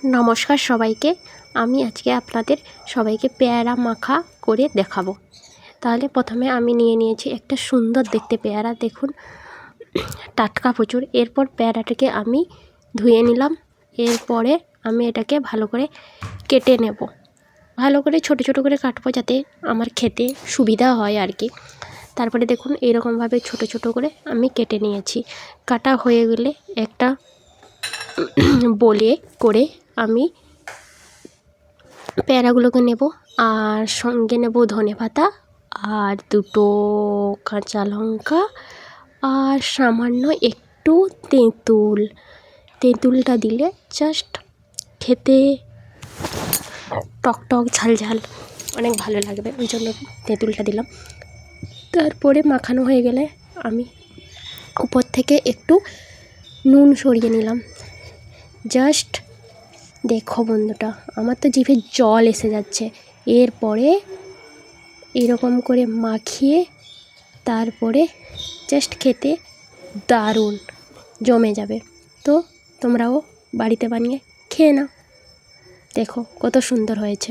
নমস্কার সবাইকে। আমি আজকে আপনাদের সবাইকে পেয়ারা মাখা করে দেখাবো। তাহলে প্রথমে আমি নিয়ে নিয়েছি একটা সুন্দর দেখতে পেয়ারা, দেখুন টাটকা প্রচুর। এরপর পেয়ারাটাকে আমি ধুয়ে নিলাম। এরপরে আমি এটাকে ভালো করে কেটে নেব। ভালো করে ছোট ছোট করে কাটবো যাতে আমার খেতে সুবিধা হয় আর কি। তারপরে দেখুন এইরকমভাবে ছোট ছোট করে আমি কেটে নিয়েছি। কাটা হয়ে গেলে একটা বলে করে আমি পেয়ারাগুলোকে নেব, আর সঙ্গে নেব ধনেপাতা আর দুটো কাঁচা লঙ্কা আর সামান্য একটু তেঁতুলটা দিলে জাস্ট খেতে টক টক ঝাল ঝাল অনেক ভালো লাগবে, ওই জন্য তেঁতুলটা দিলাম। তারপরে মাখানো হয়ে গেলে আমি উপর থেকে একটু নুন সরিয়ে নিলাম। জাস্ট দেখো বন্ধুটা, আমার তো জিভে জল এসে যাচ্ছে। এরপরে এরকম করে মাখিয়ে তারপরে জাস্ট খেতে দারুণ জমে যাবে। তো তোমরাও বাড়িতে বানিয়ে খেয়ে নাও, দেখো কত সুন্দর হয়েছে।